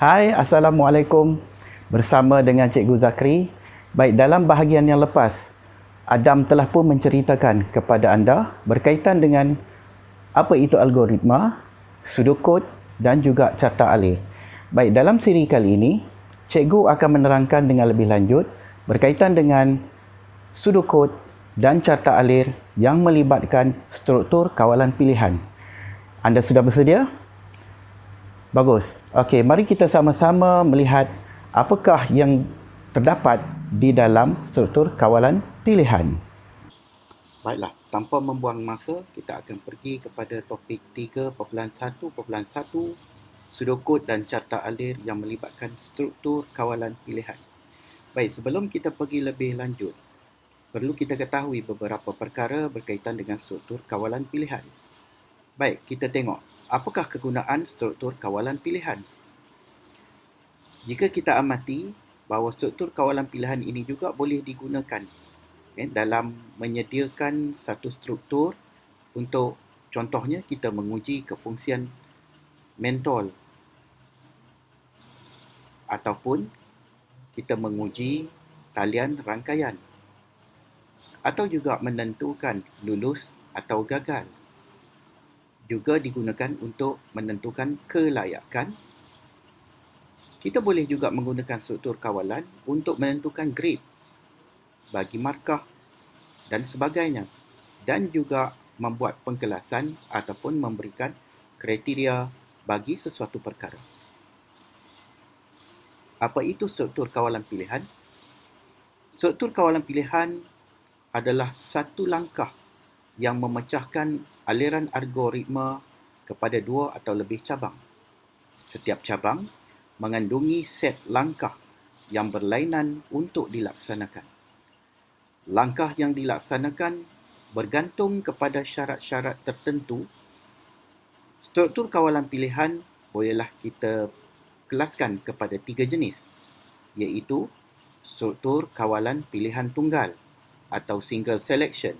Hai, Assalamualaikum. Bersama dengan Cikgu Zakri. Baik, dalam bahagian yang lepas, Adam telah pun menceritakan kepada anda berkaitan dengan apa itu algoritma, pseudocode dan juga carta alih. Baik, dalam siri kali ini, Cikgu akan menerangkan dengan lebih lanjut berkaitan dengan pseudocode dan carta alih yang melibatkan struktur kawalan pilihan. Anda sudah bersedia? Bagus. Okey, mari kita sama-sama melihat apakah yang terdapat di dalam struktur kawalan pilihan. Baiklah, tanpa membuang masa, kita akan pergi kepada topik 3.1.1 pseudocode dan carta alir yang melibatkan struktur kawalan pilihan. Baik, sebelum kita pergi lebih lanjut, perlu kita ketahui beberapa perkara berkaitan dengan struktur kawalan pilihan. Baik, kita tengok apakah kegunaan struktur kawalan pilihan. Jika kita amati bahawa struktur kawalan pilihan ini juga boleh digunakan dalam menyediakan satu struktur untuk, contohnya, kita menguji kefungsian mentol ataupun kita menguji talian rangkaian atau juga menentukan lulus atau gagal. Juga digunakan untuk menentukan kelayakan. Kita boleh juga menggunakan struktur kawalan untuk menentukan grade bagi markah dan sebagainya, dan juga membuat pengkelasan ataupun memberikan kriteria bagi sesuatu perkara. Apa itu struktur kawalan pilihan? Struktur kawalan pilihan adalah satu langkah yang memecahkan aliran algoritma kepada dua atau lebih cabang. Setiap cabang mengandungi set langkah yang berlainan untuk dilaksanakan. Langkah yang dilaksanakan bergantung kepada syarat-syarat tertentu. Struktur kawalan pilihan bolehlah kita kelaskan kepada 3 jenis, iaitu struktur kawalan pilihan tunggal atau single selection.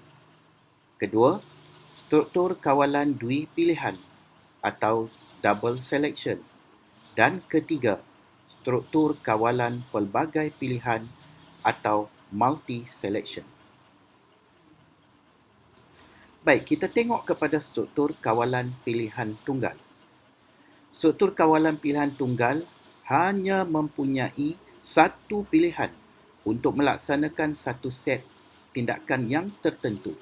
Kedua, struktur kawalan dui pilihan atau double selection. Dan ketiga, struktur kawalan pelbagai pilihan atau multi-selection. Baik, kita tengok kepada struktur kawalan pilihan tunggal. Struktur kawalan pilihan tunggal hanya mempunyai satu pilihan untuk melaksanakan satu set tindakan yang tertentu.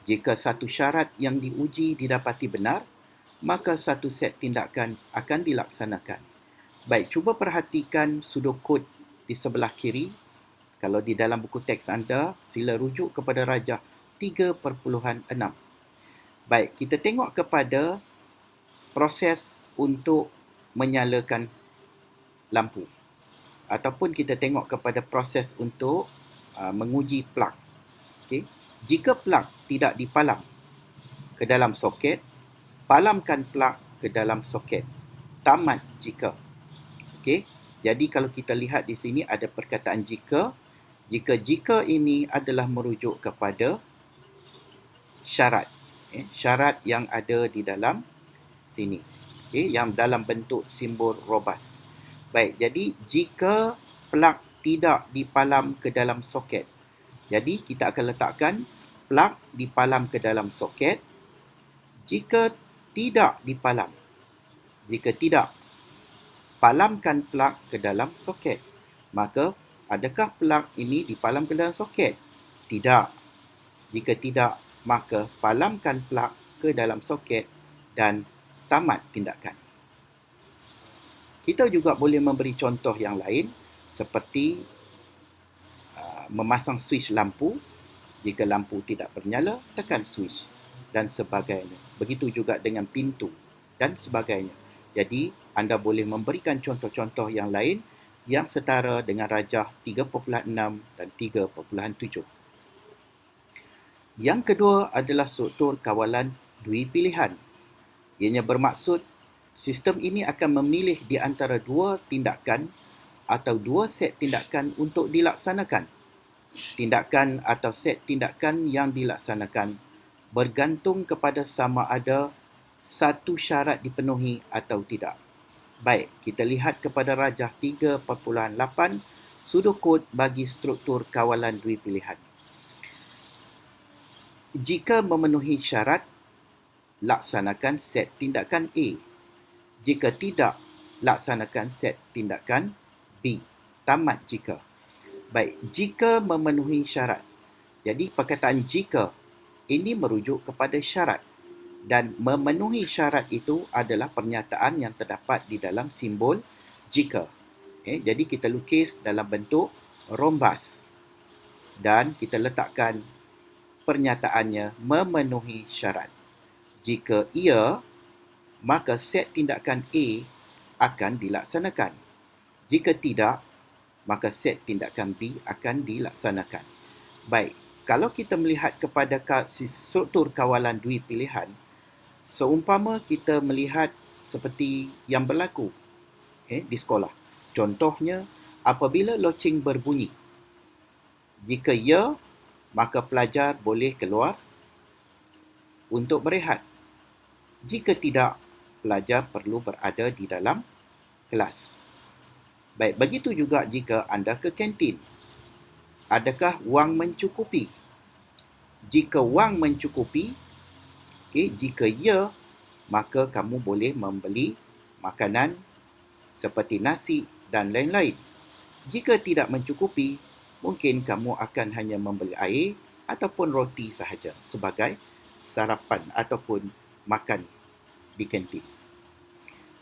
Jika satu syarat yang diuji didapati benar, maka satu set tindakan akan dilaksanakan. Baik, cuba perhatikan pseudocode di sebelah kiri. Kalau di dalam buku teks anda, sila rujuk kepada rajah 3.6. Baik, kita tengok kepada proses untuk menyalakan lampu. Ataupun kita tengok kepada proses untuk menguji plug. Okay. Jika plug tidak dipalam ke dalam soket, palamkan plug ke dalam soket. Tamat jika. Okey. Jadi kalau kita lihat di sini ada perkataan jika. Jika ini adalah merujuk kepada syarat. Syarat yang ada di dalam sini. Okey, yang dalam bentuk simbol robust. Baik, jadi jika plug tidak dipalam ke dalam soket, jadi kita akan letakkan plug dipalam ke dalam soket. Jika tidak dipalam, jika tidak, palamkan plug ke dalam soket. Maka, adakah plug ini dipalam ke dalam soket? Tidak. Jika tidak, maka palamkan plug ke dalam soket dan tamat tindakan. Kita juga boleh memberi contoh yang lain seperti memasang switch lampu. Jika lampu tidak bernyala, tekan switch dan sebagainya. Begitu juga dengan pintu dan sebagainya. Jadi, anda boleh memberikan contoh-contoh yang lain yang setara dengan rajah 3.6 dan 3.7. Yang kedua adalah struktur kawalan dui pilihan. Ianya bermaksud sistem ini akan memilih di antara dua tindakan atau dua set tindakan untuk dilaksanakan. Tindakan atau set tindakan yang dilaksanakan bergantung kepada sama ada satu syarat dipenuhi atau tidak. Baik, kita lihat kepada rajah 3.8 sudokod bagi struktur kawalan dui pilihan. Jika memenuhi syarat, laksanakan set tindakan A. Jika tidak, laksanakan set tindakan B. Tamat jika. Baik, jika memenuhi syarat. Jadi perkataan jika ini merujuk kepada syarat dan memenuhi syarat itu adalah pernyataan yang terdapat di dalam simbol jika. Jadi kita lukis dalam bentuk rombas dan kita letakkan pernyataannya memenuhi syarat. Jika ia, maka set tindakan A akan dilaksanakan. Jika tidak, maka set tindakan B akan dilaksanakan. Baik, kalau kita melihat kepada struktur kawalan dui pilihan, seumpama kita melihat seperti yang berlaku di sekolah. Contohnya, apabila loceng berbunyi, jika ya, maka pelajar boleh keluar untuk berehat. Jika tidak, pelajar perlu berada di dalam kelas. Baik, begitu juga jika anda ke kantin. Adakah wang mencukupi? Jika wang mencukupi, jika ya, maka kamu boleh membeli makanan seperti nasi dan lain-lain. Jika tidak mencukupi, mungkin kamu akan hanya membeli air ataupun roti sahaja sebagai sarapan ataupun makan di kantin.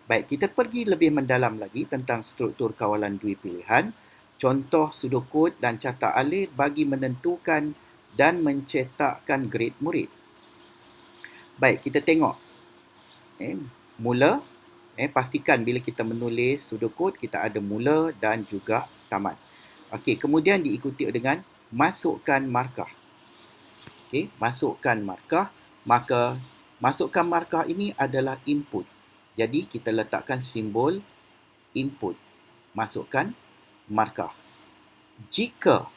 Baik, kita pergi lebih mendalam lagi tentang struktur kawalan dui pilihan, contoh sudokod dan carta alir bagi menentukan dan mencetakkan grade murid. Baik, kita tengok. Mula, pastikan bila kita menulis sudokod, kita ada mula dan juga tamat. Okey, kemudian diikuti dengan masukkan markah. Okey, masukkan markah, maka masukkan markah ini adalah input. Jadi kita letakkan simbol input. Masukkan markah. Jika,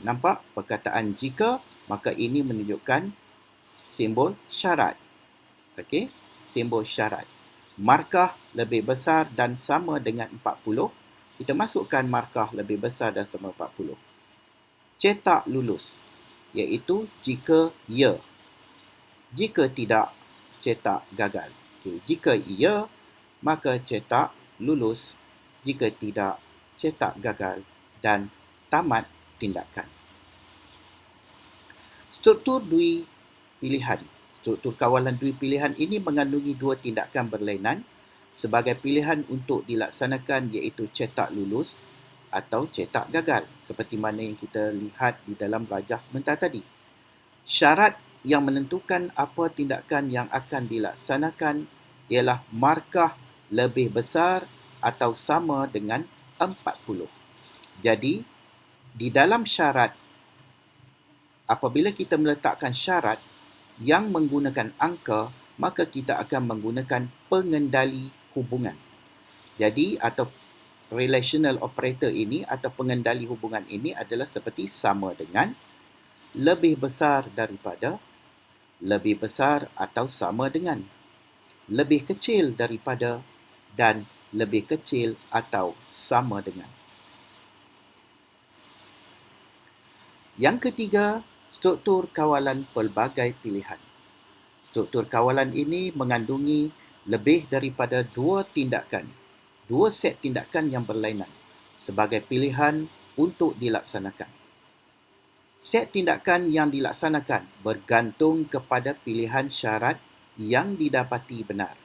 nampak perkataan jika, maka ini menunjukkan simbol syarat. Okey, simbol syarat. Markah lebih besar dan sama dengan 40. Kita masukkan markah lebih besar dan sama 40. Cetak lulus, iaitu jika ya. Jika tidak, cetak gagal. Okay. Jika ya, maka cetak lulus. Jika tidak, cetak gagal dan tamat tindakan. Struktur dui pilihan. Struktur kawalan dui pilihan ini mengandungi dua tindakan berlainan sebagai pilihan untuk dilaksanakan, iaitu cetak lulus atau cetak gagal, seperti mana yang kita lihat di dalam rajah sebentar tadi. Syarat yang menentukan apa tindakan yang akan dilaksanakan ialah markah lebih besar atau sama dengan 40. Jadi, di dalam syarat, apabila kita meletakkan syarat yang menggunakan angka, maka kita akan menggunakan pengendali hubungan. Jadi, atau relational operator ini atau pengendali hubungan ini adalah seperti sama dengan, lebih besar daripada, lebih besar atau sama dengan, lebih kecil daripada, dan lebih kecil atau sama dengan. Yang ketiga, struktur kawalan pelbagai pilihan. Struktur kawalan ini mengandungi lebih daripada dua set tindakan yang berlainan sebagai pilihan untuk dilaksanakan. Set tindakan yang dilaksanakan bergantung kepada pilihan syarat yang didapati benar.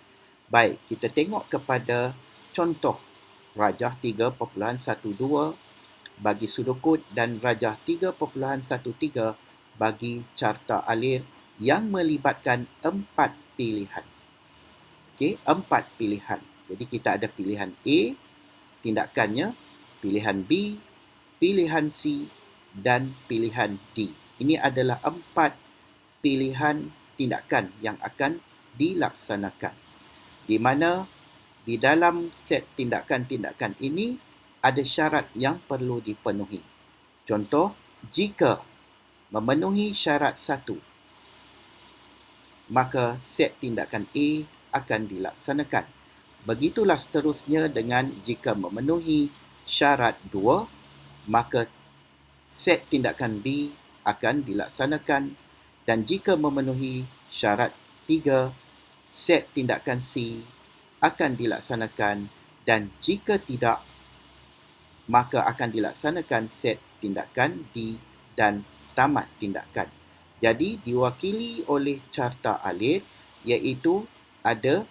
Baik, kita tengok kepada contoh rajah 3.12 bagi sudokod dan rajah 3.13 bagi carta alir yang melibatkan 4 pilihan. Okey, 4 pilihan. Jadi kita ada pilihan A, tindakannya, pilihan B, pilihan C dan pilihan D. Ini adalah 4 pilihan tindakan yang akan dilaksanakan. Di mana di dalam set tindakan-tindakan ini ada syarat yang perlu dipenuhi. Contoh, jika memenuhi syarat 1, maka set tindakan A akan dilaksanakan. Begitulah seterusnya dengan jika memenuhi syarat 2, maka set tindakan B akan dilaksanakan, dan jika memenuhi syarat 3, set tindakan C akan dilaksanakan, dan jika tidak, maka akan dilaksanakan set tindakan D dan tamat tindakan. Jadi diwakili oleh carta alir, iaitu ada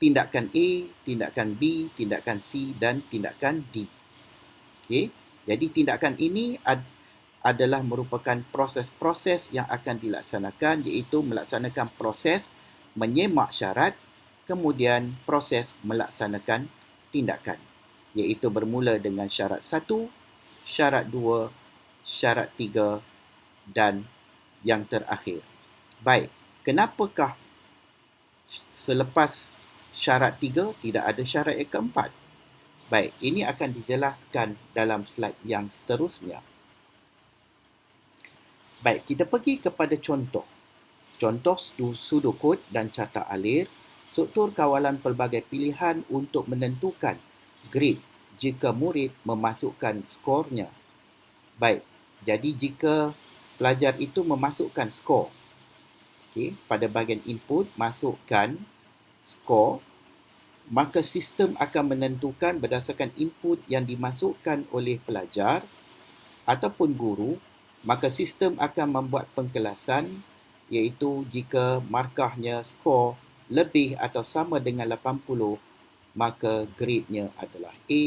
tindakan A, tindakan B, tindakan C dan tindakan D. Okey. Jadi tindakan ini adalah merupakan proses-proses yang akan dilaksanakan, iaitu melaksanakan proses menyemak syarat, kemudian proses melaksanakan tindakan, iaitu bermula dengan syarat 1, syarat 2, syarat 3 dan yang terakhir. Baik, kenapakah selepas syarat 3 tidak ada syarat yang keempat? Baik, ini akan dijelaskan dalam slide yang seterusnya. Baik, kita pergi kepada contoh. Contoh pseudocode dan carta alir, struktur kawalan pelbagai pilihan untuk menentukan grade jika murid memasukkan skornya. Baik, jadi jika pelajar itu memasukkan skor, pada bahagian input masukkan skor, maka sistem akan menentukan berdasarkan input yang dimasukkan oleh pelajar ataupun guru, maka sistem akan membuat pengkelasan, iaitu jika markahnya skor lebih atau sama dengan 80, maka grade-nya adalah A,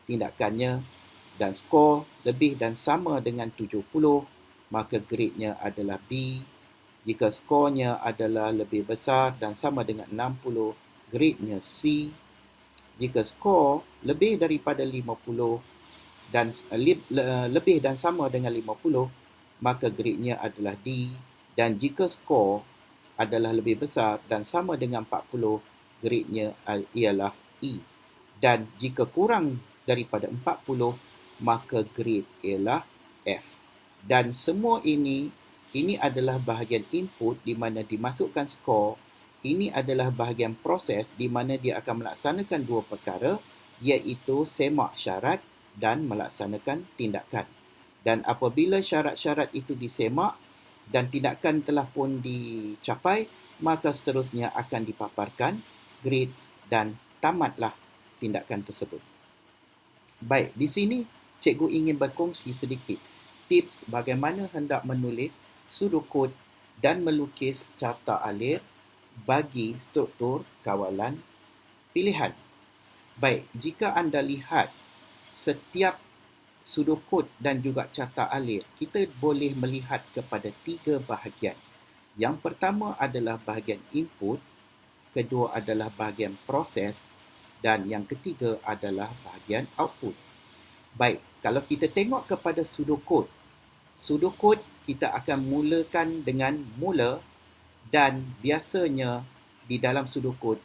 tindakannya, dan skor lebih dan sama dengan 70, maka grade-nya adalah B. Jika skornya adalah lebih besar dan sama dengan 60, grade-nya C. Jika skor lebih daripada 50 dan lebih dan sama dengan 50, maka grade-nya adalah D. Dan jika skor adalah lebih besar dan sama dengan 40, grade-nya ialah E. Dan jika kurang daripada 40, maka grade ialah F. Dan semua ini adalah bahagian input di mana dimasukkan skor. Ini adalah bahagian proses di mana dia akan melaksanakan dua perkara, iaitu semak syarat dan melaksanakan tindakan. Dan apabila syarat-syarat itu disemak dan tindakan telah pun dicapai, maka seterusnya akan dipaparkan grade dan tamatlah tindakan tersebut. Baik, di sini cikgu ingin berkongsi sedikit tips bagaimana hendak menulis pseudocode dan melukis carta alir bagi struktur kawalan pilihan. Baik, jika anda lihat setiap pseudocode dan juga carta alir, kita boleh melihat kepada 3 bahagian. Yang pertama adalah bahagian input, kedua adalah bahagian proses, dan yang ketiga adalah bahagian output. Baik, kalau kita tengok kepada pseudocode, kita akan mulakan dengan mula, dan biasanya di dalam pseudocode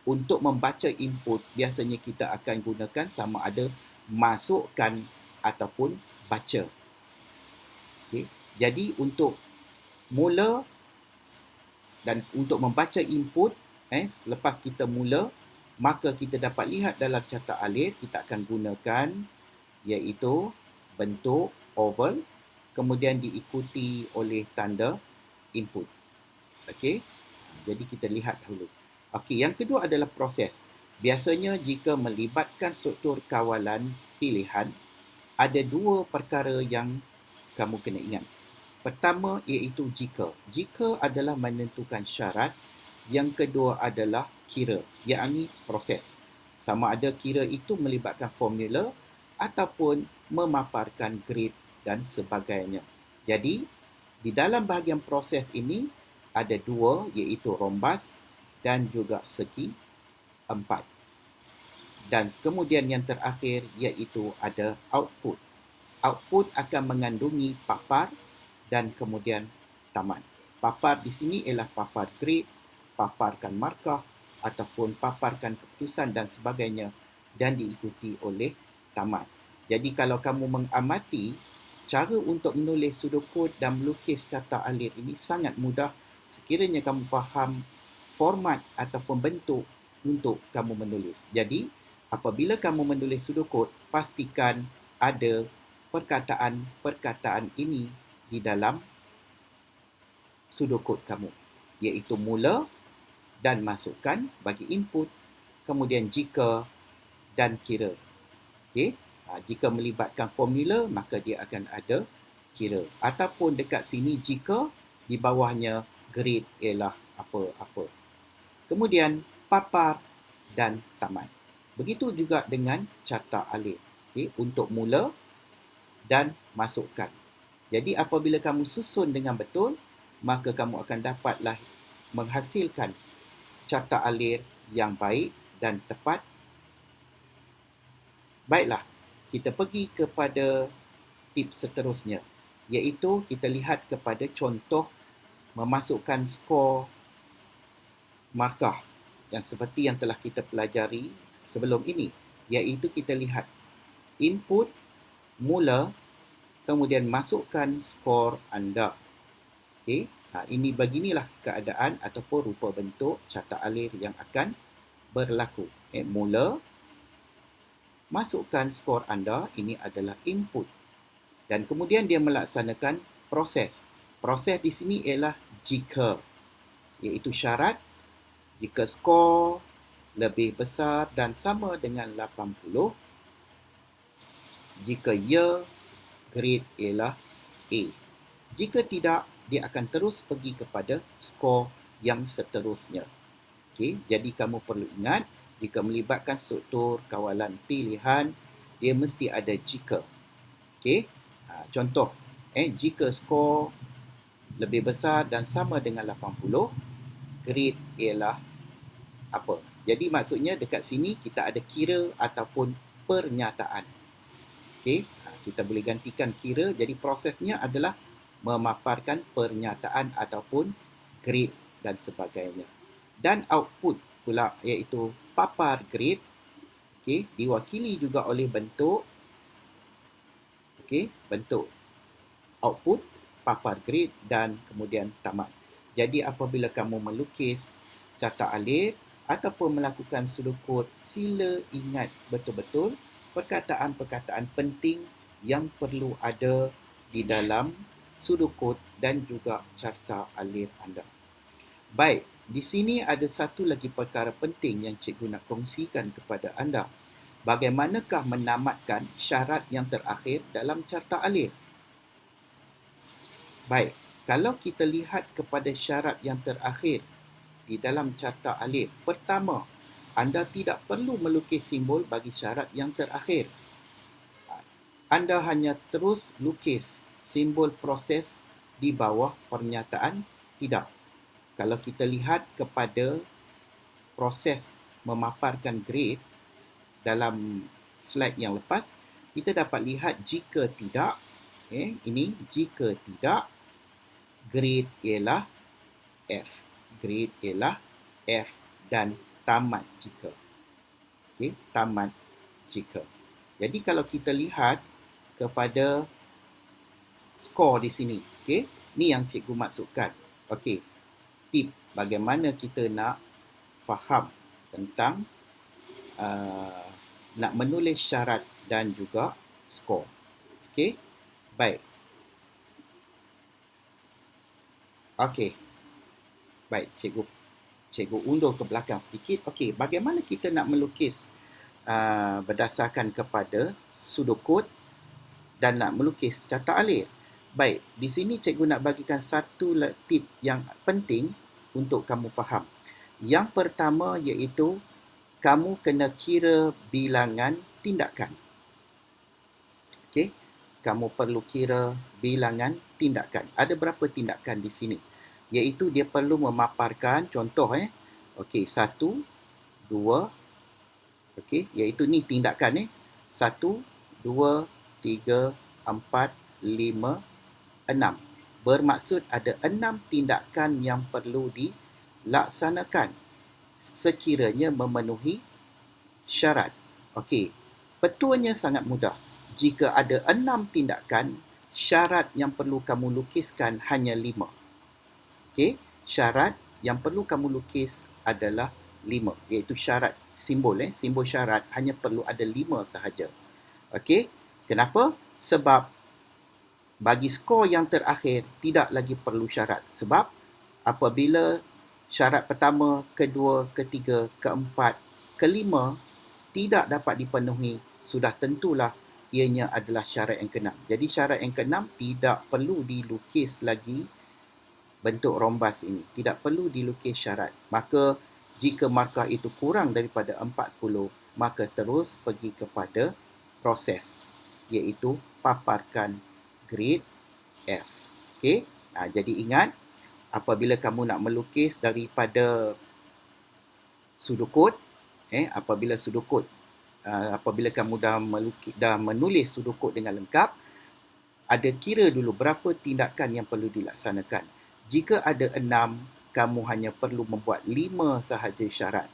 untuk membaca input, biasanya kita akan gunakan sama ada masukkan ataupun baca. Okay. Jadi untuk mula dan untuk membaca input, selepas kita mula, maka kita dapat lihat dalam carta alir, kita akan gunakan iaitu bentuk oval, kemudian diikuti oleh tanda input. Okey, jadi kita lihat dahulu. Okey, yang kedua adalah proses. Biasanya jika melibatkan struktur kawalan pilihan, ada 2 perkara yang kamu kena ingat. Pertama iaitu jika. Jika adalah menentukan syarat. Yang kedua adalah kira, iaitu proses. Sama ada kira itu melibatkan formula ataupun memaparkan grade dan sebagainya. Jadi, di dalam bahagian proses ini, ada 2, iaitu rombas dan juga segi 4. Dan kemudian yang terakhir iaitu ada output. Output akan mengandungi papar dan kemudian tamat. Papar di sini ialah papar grade, paparkan markah ataupun paparkan keputusan dan sebagainya, dan diikuti oleh tamat. Jadi kalau kamu mengamati cara untuk menulis pseudocode dan melukis carta alir ini sangat mudah sekiranya kamu faham format ataupun bentuk untuk kamu menulis. Jadi, apabila kamu menulis sudokod, pastikan ada perkataan-perkataan ini di dalam sudokod kamu, iaitu mula dan masukkan bagi input, kemudian jika dan kira. Okey, jika melibatkan formula, maka dia akan ada kira. Ataupun dekat sini jika, di bawahnya grade ialah apa-apa. Kemudian papar dan tamat. Begitu juga dengan carta alif. Okey, untuk mula dan masukkan. Jadi apabila kamu susun dengan betul, maka kamu akan dapatlah menghasilkan carta alir yang baik dan tepat. Baiklah, kita pergi kepada tips seterusnya, iaitu kita lihat kepada contoh memasukkan skor markah yang seperti yang telah kita pelajari sebelum ini, iaitu kita lihat input, mula, kemudian masukkan skor anda. Okey, ini beginilah keadaan ataupun rupa bentuk carta alir yang akan berlaku. Mula, masukkan skor anda, ini adalah input. Dan kemudian dia melaksanakan proses. Proses di sini ialah jika, iaitu syarat jika skor lebih besar dan sama dengan 80, jika ya, grade ialah A. Jika tidak, dia akan terus pergi kepada skor yang seterusnya. Okey, jadi kamu perlu ingat, jika melibatkan struktur kawalan pilihan, dia mesti ada jika. Okey, contoh, jika skor lebih besar dan sama dengan 80, grade ialah apa? Jadi maksudnya dekat sini kita ada kira ataupun pernyataan. Okey, kita boleh gantikan kira, jadi prosesnya adalah memaparkan pernyataan ataupun grade dan sebagainya. Dan output pula iaitu papar grade, okey, diwakili juga oleh bentuk, okey, bentuk output, papar grade dan kemudian tamat. Jadi apabila kamu melukis carta alir ataupun melakukan sudokod, sila ingat betul-betul perkataan-perkataan penting yang perlu ada di dalam sudokod dan juga carta alir anda. Baik, di sini ada satu lagi perkara penting yang cikgu nak kongsikan kepada anda. Bagaimanakah menamatkan syarat yang terakhir dalam carta alir? Baik, kalau kita lihat kepada syarat yang terakhir di dalam carta alir, pertama, anda tidak perlu melukis simbol bagi syarat yang terakhir. Anda hanya terus lukis simbol proses di bawah pernyataan tidak. Kalau kita lihat kepada proses memaparkan grade dalam slide yang lepas, kita dapat lihat jika tidak, ini jika tidak, grade ialah F. Grade ialah F dan tamat jika. Okey, tamat jika. Jadi kalau kita lihat kepada skor di sini, okey, ni yang cikgu maksudkan. Okey, tip bagaimana kita nak faham tentang nak menulis syarat dan juga skor. Okey, baik. Okey. Baik, cikgu undur ke belakang sedikit. Okey, bagaimana kita nak melukis berdasarkan kepada sudokod dan nak melukis carta alir? Baik, di sini cikgu nak bagikan satu tip yang penting untuk kamu faham. Yang pertama iaitu kamu kena kira bilangan tindakan. Okey, kamu perlu kira bilangan tindakan. Ada berapa tindakan di sini? Iaitu dia perlu memaparkan contoh okey, 1, 2, okey, iaitu ni tindakan 1, 2, 3, 4, 5, 6. Bermaksud ada 6 tindakan yang perlu dilaksanakan sekiranya memenuhi syarat. Okey, petuanya sangat mudah. Jika ada 6 tindakan, syarat yang perlu kamu lukiskan hanya 5. Okey, syarat yang perlu kamu lukis adalah 5, iaitu syarat simbol simbol syarat hanya perlu ada 5 sahaja. Okey, kenapa? Sebab bagi skor yang terakhir tidak lagi perlu syarat. Sebab apabila syarat pertama, kedua, ketiga, keempat, kelima tidak dapat dipenuhi, sudah tentulah ianya adalah syarat yang keenam. Jadi syarat yang keenam tidak perlu dilukis lagi bentuk rombas ini. Tidak perlu dilukis syarat. Maka jika markah itu kurang daripada 40, maka terus pergi kepada proses, iaitu paparkan grade F. Okey? Jadi ingat, apabila kamu nak melukis daripada sudukut, apabila kamu dah menulis sudukut dengan lengkap, ada kira dulu berapa tindakan yang perlu dilaksanakan. Jika ada 6, kamu hanya perlu membuat 5 sahaja syarat.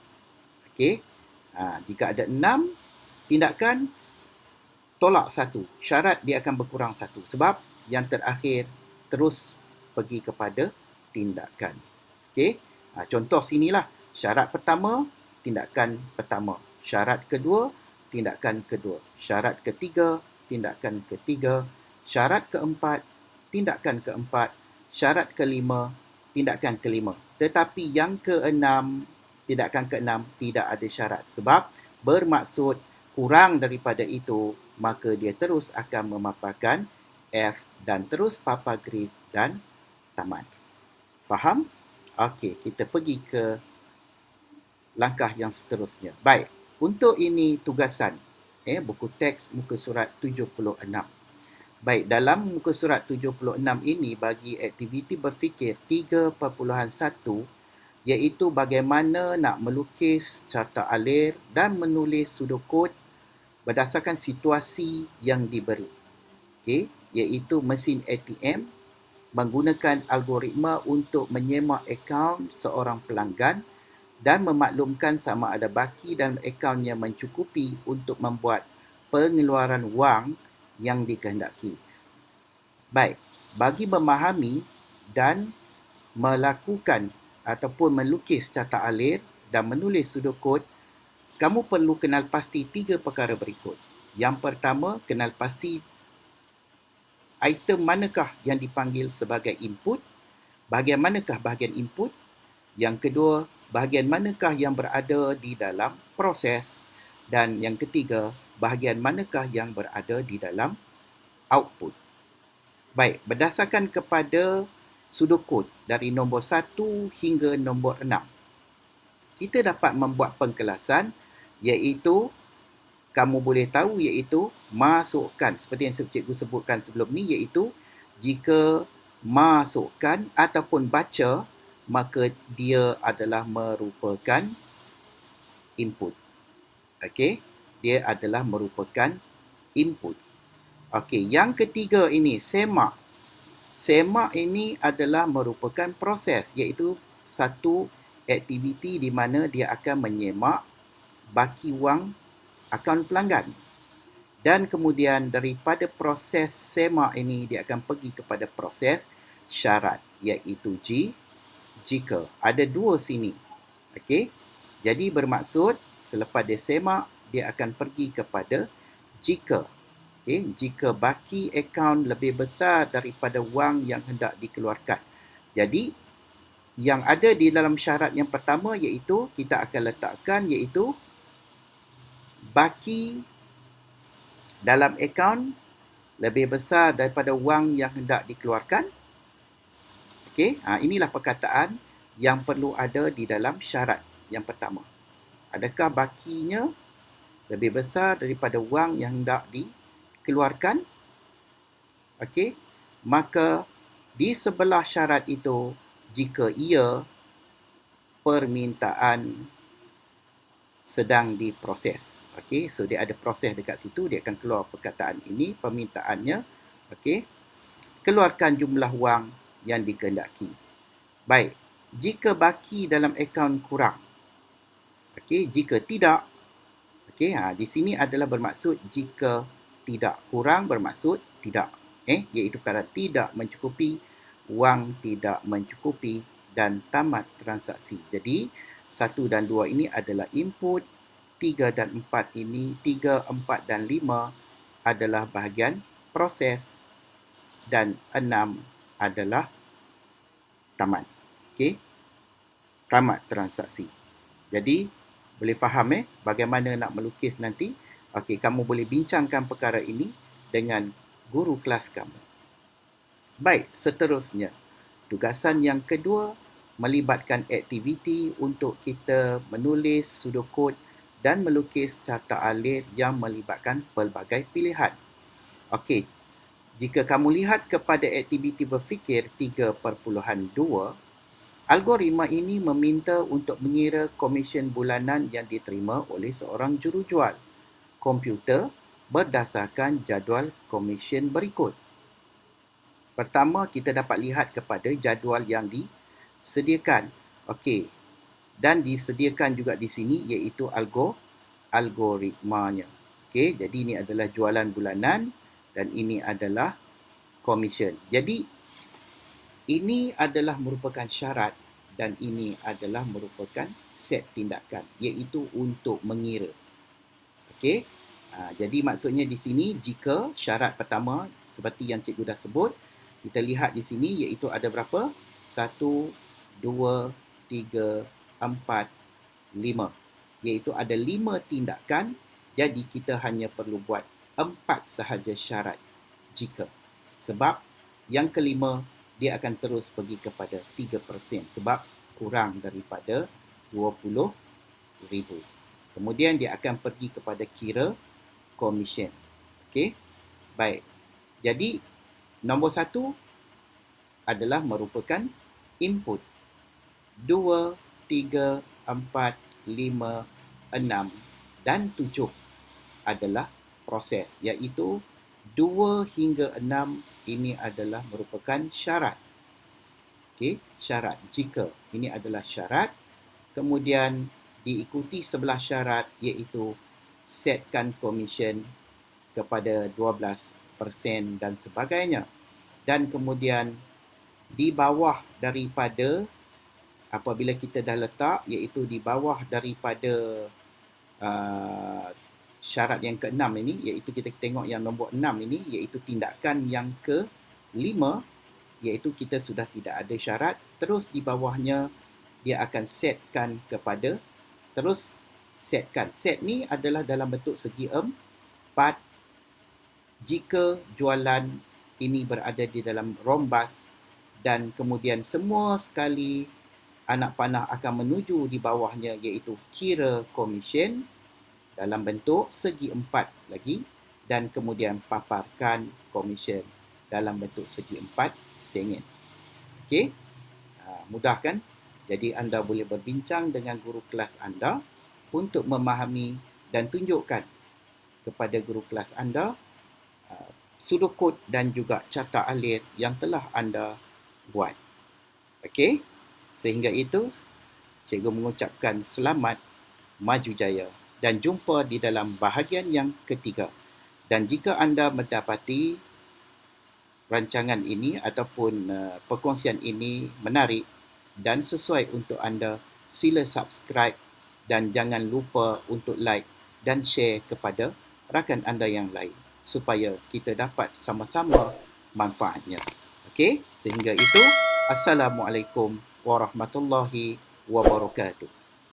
Okey? Jika ada 6 tindakan, tolak 1. Syarat dia akan berkurang 1. Sebab yang terakhir terus pergi kepada tindakan. Okey? Contoh sinilah. Syarat pertama, tindakan pertama. Syarat kedua, tindakan kedua. Syarat ketiga, tindakan ketiga. Syarat keempat, tindakan keempat. Syarat kelima, tindakan kelima. Tetapi yang keenam, tindakan keenam tidak ada syarat. Sebab bermaksud kurang daripada itu, maka dia terus akan memaparkan F dan terus papar grade dan tamat. Faham? Okey, kita pergi ke langkah yang seterusnya. Baik, untuk ini tugasan. Buku teks muka surat 76. Baik, dalam muka surat 76 ini bagi aktiviti berfikir 3.1, iaitu bagaimana nak melukis carta alir dan menulis sudukut berdasarkan situasi yang diberi. Okey, iaitu mesin ATM menggunakan algoritma untuk menyemak akaun seorang pelanggan dan memaklumkan sama ada baki dalam akaunnya mencukupi untuk membuat pengeluaran wang yang dikehendaki. Baik, bagi memahami dan melakukan ataupun melukis carta alir dan menulis sudukut, kamu perlu kenal pasti 3 perkara berikut. Yang pertama, kenal pasti item manakah yang dipanggil sebagai input, bahagian manakah bahagian input. Yang kedua, bahagian manakah yang berada di dalam proses. Dan yang ketiga, bahagian manakah yang berada di dalam output. Baik, berdasarkan kepada sudukut dari nombor 1 hingga nombor 6, kita dapat membuat pengkelasan, iaitu kamu boleh tahu iaitu masukkan, seperti yang cikgu sebutkan sebelum ni, iaitu jika masukkan ataupun baca, maka dia adalah merupakan input. Okey, dia adalah merupakan input. Okey, yang ketiga ini semak. Semak ini adalah merupakan proses, iaitu satu aktiviti di mana dia akan menyemak baki wang akaun pelanggan. Dan kemudian daripada proses semak ini, dia akan pergi kepada proses syarat, iaitu jika. Ada 2 sini. Okey, jadi bermaksud selepas dia semak, dia akan pergi kepada jika. Okay, jika baki akaun lebih besar daripada wang yang hendak dikeluarkan. Jadi, yang ada di dalam syarat yang pertama iaitu kita akan letakkan iaitu baki dalam akaun lebih besar daripada wang yang hendak dikeluarkan. Okey, inilah perkataan yang perlu ada di dalam syarat yang pertama. Adakah bakinya lebih besar daripada wang yang hendak dikeluarkan? Okey, maka di sebelah syarat itu, jika ia, permintaan sedang diproses. Okey, so dia ada proses dekat situ, dia akan keluar perkataan ini, permintaannya. Okey, keluarkan jumlah wang yang dikehendaki. Baik, jika baki dalam akaun kurang. Okey, jika tidak. Okey, di sini adalah bermaksud jika tidak. Kurang bermaksud tidak. Iaitu perkara tidak mencukupi, wang tidak mencukupi dan tamat transaksi. Jadi, 1 dan 2 ini adalah input, 3 dan 4 ini, 3, 4 dan 5 adalah bahagian proses dan 6 adalah tamat. Okey, tamat transaksi. Jadi boleh faham bagaimana nak melukis nanti? Okey, kamu boleh bincangkan perkara ini dengan guru kelas kamu. Baik, seterusnya. Tugasan yang kedua melibatkan aktiviti untuk kita menulis pseudocode dan melukis carta alir yang melibatkan pelbagai pilihan. Okey, jika kamu lihat kepada aktiviti berfikir 3.2, algoritma ini meminta untuk mengira komisen bulanan yang diterima oleh seorang jurujual komputer berdasarkan jadual komisen berikut. Pertama, kita dapat lihat kepada jadual yang disediakan. Okey. Dan disediakan juga di sini iaitu algoritmanya. Okey, jadi ini adalah jualan bulanan dan ini adalah komisen. Jadi ini adalah merupakan syarat dan ini adalah merupakan set tindakan iaitu untuk mengira. Okey. Jadi maksudnya di sini jika syarat pertama seperti yang cikgu dah sebut, kita lihat di sini iaitu ada berapa? 1, 2, 3, 4, 5. Iaitu ada 5 tindakan. Jadi kita hanya perlu buat 4 sahaja syarat jika. Sebab yang kelima dia akan terus pergi kepada 3% sebab kurang daripada 20,000. Kemudian dia akan pergi kepada kira komisen. Okey. Baik. Jadi nombor 1 adalah merupakan input. 2, 3, 4, 5, 6 dan 7 adalah proses iaitu 2 hingga 6 ini adalah merupakan syarat. Okey, syarat jika ini adalah syarat. Kemudian diikuti sebelah syarat iaitu setkan komisen kepada 12% dan sebagainya. Dan kemudian di bawah daripada apabila kita dah letak iaitu di bawah daripada syarat yang ke-6 ini iaitu kita tengok yang nombor 6 ini iaitu tindakan yang ke-5 iaitu kita sudah tidak ada syarat, terus di bawahnya dia akan setkan kepada terus setkan. Set ni adalah dalam bentuk segi 4 jika jualan ini berada di dalam rombas dan kemudian semua sekali anak panah akan menuju di bawahnya iaitu kira komisen dalam bentuk segi 4 lagi dan kemudian paparkan komisen dalam bentuk segi 4 sengit. Okey? Mudah kan? Jadi anda boleh berbincang dengan guru kelas anda untuk memahami dan tunjukkan kepada guru kelas anda pseudocode dan juga carta alir yang telah anda buat. Okey? Sehingga itu, cikgu mengucapkan selamat, maju jaya dan jumpa di dalam bahagian yang ketiga. Dan jika anda mendapati rancangan ini ataupun perkongsian ini menarik dan sesuai untuk anda, sila subscribe dan jangan lupa untuk like dan share kepada rakan anda yang lain supaya kita dapat sama-sama manfaatnya. Okey, sehingga itu, Assalamualaikum warahmatullahi wabarakatuh.